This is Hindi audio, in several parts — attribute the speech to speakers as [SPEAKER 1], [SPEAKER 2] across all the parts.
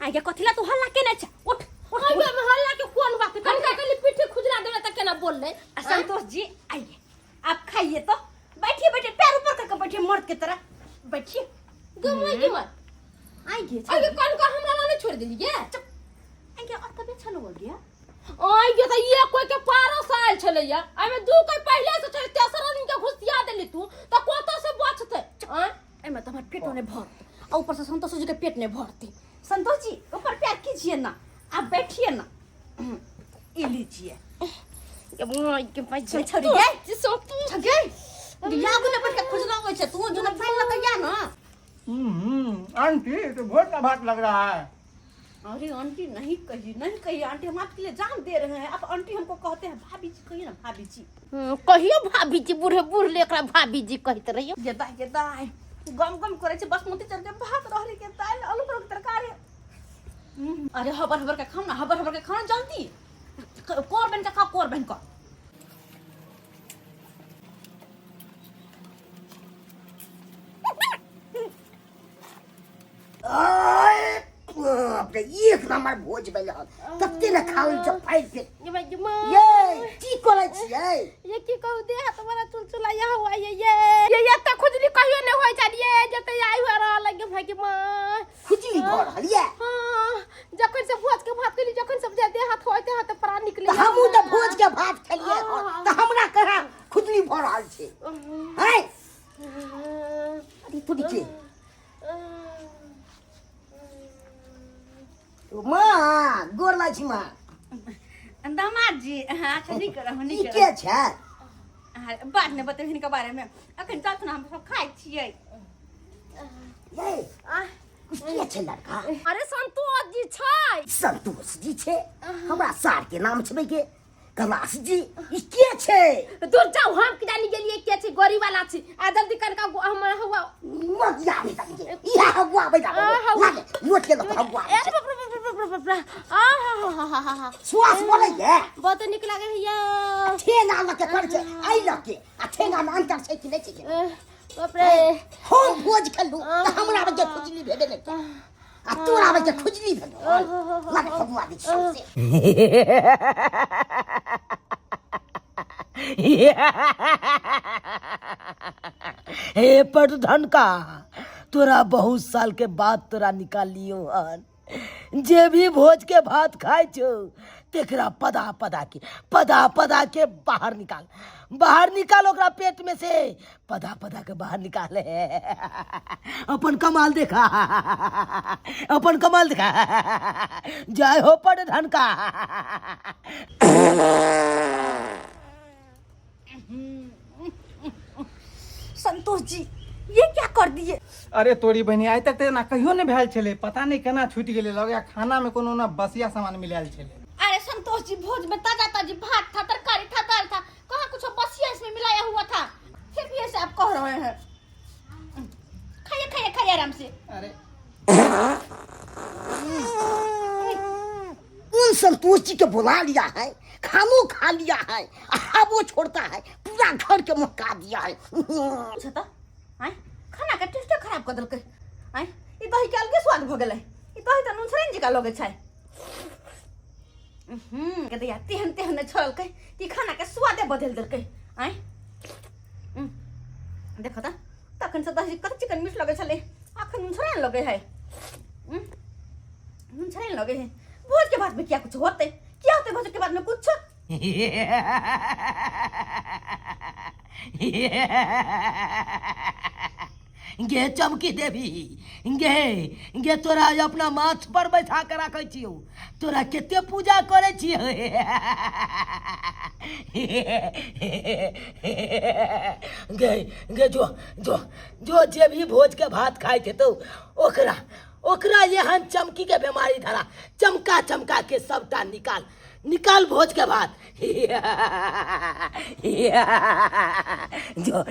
[SPEAKER 1] आगे कथिला तू हल्ला केने छ उठ
[SPEAKER 2] आगे में हल्ला के कौन बात है कल कल पीठी खुजरा देना त केना बोल ले
[SPEAKER 1] संतोष जी आइए आप खाइए तो बैठिए बैठिए पैर ऊपर करके बैठिए मर्द की तरह बैठिए
[SPEAKER 2] गमई मत
[SPEAKER 1] आइए
[SPEAKER 2] आगे कौन का हमरा ना छोड़ दीजिए
[SPEAKER 1] आइए और तबीयत चलो हो गया
[SPEAKER 2] आगे त ये कोई के 12 साल छलैया एमे दू कोई पहले से चले तेसर दिन के घुसिया देली तू त कोतो से बचते
[SPEAKER 1] एमे तो हमारे पेटों ने भर और ऊपर से संतोष जी के पेट ने भरते संतोष जी ऊपर पैर कीजिए ना आप बैठिए ना ये लीजिए
[SPEAKER 2] के मोय के पैसा
[SPEAKER 1] छोड़ी गए जिसो तू छगे यागु ने बैठ के खुजला होय छे तू जो ना फाइन लग गया ना
[SPEAKER 3] आंटी तो बहुत भात लग रहा है।
[SPEAKER 1] अरे आंटी नहीं कहिए आंटी हम आपके लिए जान दे रहे हैं आप आंटी हमको कहते हैं भाभी जी कहिए ना भाभी जी
[SPEAKER 2] कहियो भाभी जी बूढ़े बूढ़ लेकरा भाभी जी कहते रहियो
[SPEAKER 1] ये दाई गम करे छे बासमती चावल के भात रहरी के दाल आलू परोर के तरकारी अरे हबर के खाओ ना हबर के खाना जल्दी कोर बन के खाओ कोर बन का
[SPEAKER 4] अपने एक नंबर भोज बेल तत्ते न खाओ जब फाइल के
[SPEAKER 2] ये भाई जमा
[SPEAKER 4] ये की करे छियै
[SPEAKER 2] ये की कहू दे तुम्हारा चुलचुला या हुआ ये त खुजली कहियो ने होय छलिए जते आई हुआ रह लगे भाई के मां
[SPEAKER 4] खुजली भर हलिए
[SPEAKER 2] हां जखन से भोज के भात केली जखन सब जाते हाथ होते हाथ प्राण निकले
[SPEAKER 4] हमहु त भोज के भात खेलिए त हमरा कहा खुजली भर रहल छै हैं अरे तू दिखे मां गोरला छी मां
[SPEAKER 1] दामाद जी हां अच्छा नहीं
[SPEAKER 4] ई के छै
[SPEAKER 1] बात ने बते हिनका बारे में अखन चल ना हम सब खाइ छियै
[SPEAKER 4] ये के छै लड़का
[SPEAKER 2] अरे संतोष जी छै
[SPEAKER 4] संतोष जी छै हमरा सार के नाम छबे के कैलाश जी ई के छै
[SPEAKER 2] दूर जाओ हम किदानी गेलिए के छै गोरी वाला छै आ जल्दी कनका हम हुआ
[SPEAKER 4] मत याद तक ई हवा बैठा लागे नोट के हवा श्वास बोले ये
[SPEAKER 2] बहुत निक लागे भैया
[SPEAKER 4] ठेंगा लके कर छै आई लके आ ठेंगा में अंतर छै कि नहीं छै
[SPEAKER 2] बाप रे
[SPEAKER 4] हम भोज खेलू त हमरा बजे खुजली भेबे नहीं आ तोरा बजे खुजली भेलो लागे हवा दी सबसे
[SPEAKER 5] हे प्रधान का तोरा बहुत साल के बाद तोरा निकालियो हन जे भी भोज के भात खाए छो तेकरा पदा के बाहर निकाल ओकरा पेट में से पदा के बाहर निकाले अपन कमाल देखा जय हो प्रधान का
[SPEAKER 1] संतोष जी ये क्या कर दिए
[SPEAKER 3] अरे तोरी बहनी आइ तक ते ना कहियो ने भेल छले पता नहीं केना छूट गेले लगे खाना में कोनो ना बसिया सामान मिलाल छले
[SPEAKER 1] अरे संतोष जी भोज में ताजा भात था तरकारी था दाल था कहाँ कुछ बसिया इसमें मिलाया हुआ था फिर भी ऐसे आप कह रहे हैं खाइए आराम से
[SPEAKER 3] अरे
[SPEAKER 4] उन संतोष जी के बुला लिया है खानो खा लिया है वो छोड़ता है पूरा घर के मक्का दिया है
[SPEAKER 1] छता आय खाना का टेस्ट खराब कर देलकै आय ई दही के अलगे स्वाद भ गेलै ई दही त नुनसरन जी का लगे छै के दैया तेहन ने छोड़लकै ई खाना के स्वादे बदल देलकै आय देखो त तखन से दही कत चिकन मीठ लगे छले अखन नुनसरन लगे है नुनसरन लगे है भोज के बाद में क्या कुछ होते भोज के बाद में कुछ
[SPEAKER 5] गे चमकी देवी गे तोरा अपना माथ पर बैठा के रखे छियो तोरा केते पूजा करे छियो गे जो जे भी भोज के भात खाए थे तो ओकरा यहाँ चमकी के बीमारी धरा चमका के सबटा निकाल भोज के भात जो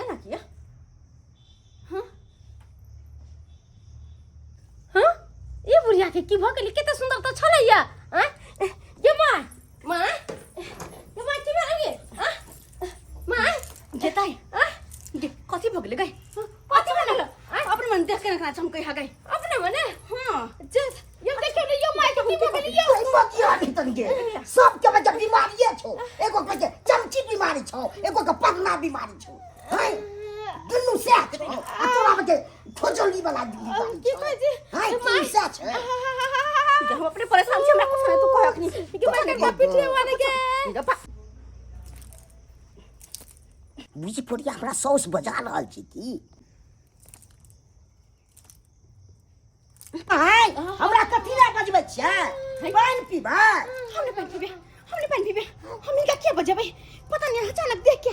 [SPEAKER 1] एना किया हाँ
[SPEAKER 2] ये बुढ़िया के की भ गेली केते सुंदर त छलैया ये मां की भेल ये मां जेताई
[SPEAKER 1] हो गेले गई कथि बनल अपने मन देख के ना चमकै हा गई
[SPEAKER 2] अपने मने
[SPEAKER 1] हां
[SPEAKER 2] जस ये देखियो ने यो माय के मोबाइल यो
[SPEAKER 4] मतिया नहीं तनके सब के वजह बीमारी छो एगो के चमची बीमारी छो एगो के पगना बीमारी छो हैं दुनु से छो तोरा के खोजली वाला बीमारी
[SPEAKER 2] की कह जी
[SPEAKER 4] हैं तू से छे
[SPEAKER 1] हम अपने परेशान छी हमरा कुछ नहीं तू कह अखनी
[SPEAKER 2] कि माय के पिटिए माने के
[SPEAKER 4] बुझी पड़िया हमरा सौस बजा रहल छी की हाय हमरा कथि ला बजबै छै पानी पीबा
[SPEAKER 1] हमने पानी पीबे हम इनका क्या बजाबै पता नहीं अचानक देख के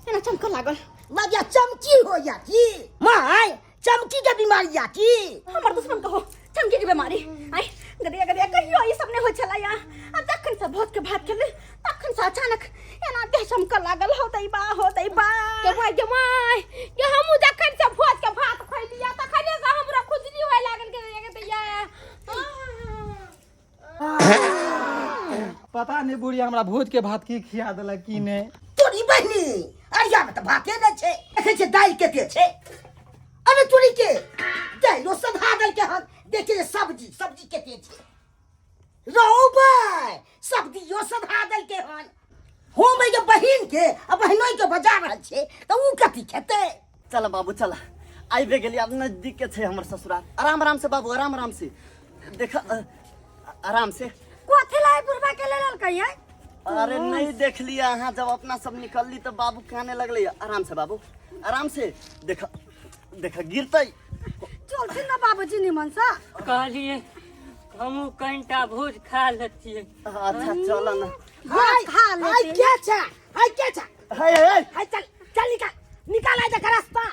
[SPEAKER 1] एना चमक लागल
[SPEAKER 4] मजा चमची हो या की माय चमची के बीमारी या की
[SPEAKER 1] हमर दुश्मन कहो चमकी के बीमारी आई गदिया कहियो ई सब ने हो छला या आ तखन से भोज के भात खेले तखन से अचानक एना देह चमक लागल होतै बा
[SPEAKER 2] के माय के हम जखन से भोज के भात खइ लिया तखने से हमरा खुजली होय लागल के दैया
[SPEAKER 3] पता नहीं बुढ़िया हमरा भोज के भात की खिया देलक की ने
[SPEAKER 4] तोरी बहनी अरिया में त भाते न छै देखे छै दाल केते छै अरे तोरी के दाल सधा दाल के हम देखे सब्जी केते छै रहो भाई सब्जी यो सधा दाल के हन हो मैं के बहिन के आ बहिनोई के बजा रहल छै त उ कथि खेते
[SPEAKER 6] चल बाबू चल आइबे गेली अब नजदीक के छै हमर ससुराल आराम से बाबू आराम से देख आराम से
[SPEAKER 1] कोथि लाई बुरबा के लेलल कहिए
[SPEAKER 6] अरे नहीं देख लिया अहाँ जब अपना सब निकलली तो बाबू कहने लगले आराम से बाबू आराम से देख गिरतै
[SPEAKER 1] चलथिन ना बाबूजी निमन सा
[SPEAKER 7] कहलिए हम कनिटा भोज खा लेती
[SPEAKER 6] अच्छा चल ना
[SPEAKER 4] हाय
[SPEAKER 1] खा
[SPEAKER 4] हाय
[SPEAKER 1] लेते
[SPEAKER 4] क्या छै हाय क्या छै
[SPEAKER 6] हाय
[SPEAKER 4] हाय चल निकाल आइ जा रास्ता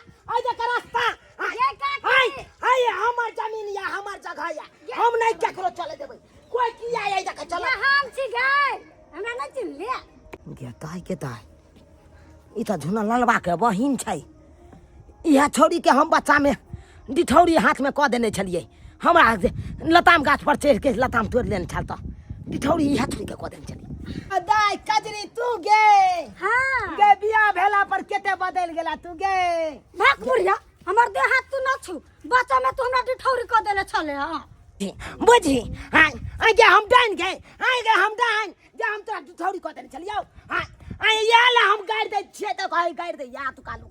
[SPEAKER 4] हाय हाय हमर जमीन या हमर जगह या हम नहीं केकरो चले देबै कोई की आइ जा के चल
[SPEAKER 1] हम छी गए हमरा नहीं चिन्हले
[SPEAKER 4] के दाई ई त झुना ललबा के बहिन छै इहा छोड़ी के हम बच्चा में डिठौरी हाथ में क देने छलिए हमरा लताम गाछ पर चढ़ के लताम तोड़ लेने छल त डिठौरी इहा छोड़ी के क देने छलिए दाई कजरी तू गे
[SPEAKER 1] हां
[SPEAKER 4] गे बियाह भेला पर केते बदल गेला तू गे
[SPEAKER 1] भाग बुढ़िया हमर देह हाथ तू न छू बच्चा में तू हमरा डिठौरी क देले छले हां
[SPEAKER 4] बुझी हाय आगे हम डाइन गए आगे हम डाइन जे हम तोरा डिठौरी क देने छलियो हाय आय याला हम गाड़ दे छे त कहि गाड़ दे या तू कालू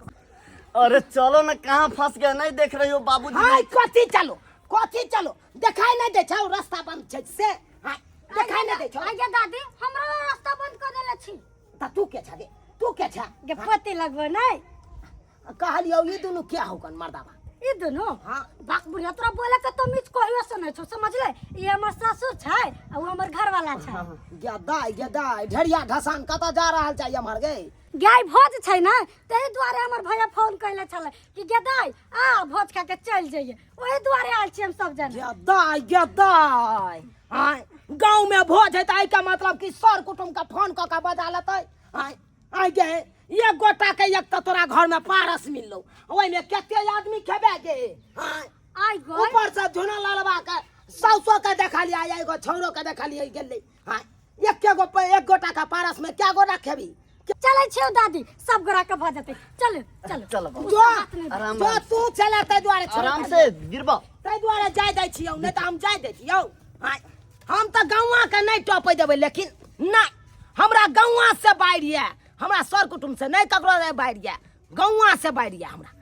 [SPEAKER 6] अरे चलो ना कहाँ फंस गए नहीं देख रही हो बाबूजी
[SPEAKER 4] हाय कथि चलो देखाई नहीं दे छौ रास्ता बंद छै से हाय देखाई नहीं दे छौ
[SPEAKER 1] आगे दादी हमरा रास्ता बंद कर देले छी
[SPEAKER 4] त तू के छे तू के छे
[SPEAKER 1] गे पति लगबो नहीं
[SPEAKER 4] कहलियो ई दुनु क्या होकन मर्दावा
[SPEAKER 1] ई दोनों
[SPEAKER 4] हां
[SPEAKER 1] बाक बुढ़िया तोरा बोले के तो मिच कहियो सुनै छौ समझले ई हमर ससुर छै आ उ हमर घर वाला छै
[SPEAKER 4] गदाई ढेरिया ढसान कत जा रहल छै हमर गे
[SPEAKER 1] गाय भोज छै ना तही द्वारे हमर भैया फोन कैले छले कि गदाई आ भोज खा के चल जाइए ओही द्वारे आल छी हम सब जन
[SPEAKER 4] गदाई हाय गांव में भोज है त आई का मतलब कि सर कुटुंब का फोन क के बजा लेतै हाय आई गे एक गोटा के एक त तोरा घर में पारस मिललो ओइ में केते आदमी खेबे गे हाय
[SPEAKER 1] आई गो
[SPEAKER 4] ऊपर से झुना ललबा के सौसो के देखा लिया एगो छोरो के देखा लिया गेलै हाय एक गोटा का पारस में क्या गोटा खेबी
[SPEAKER 1] चले छियो दादी सब गोरा के भ जते चल
[SPEAKER 6] चल बाबू
[SPEAKER 4] जो
[SPEAKER 6] आराम
[SPEAKER 4] जो तू चला तै द्वारे
[SPEAKER 6] आराम से गिरबा
[SPEAKER 4] तै द्वारे जाय दै छियौ नहीं त हम जाय दै छियौ हाय हम त गौवा के नहीं टपै देबै लेकिन नहीं हमरा गौवा से बाढ़िया हमरा सर कुटुंब से नहीं ककरो बाढ़िया गौवा से बाढ़िया हमरा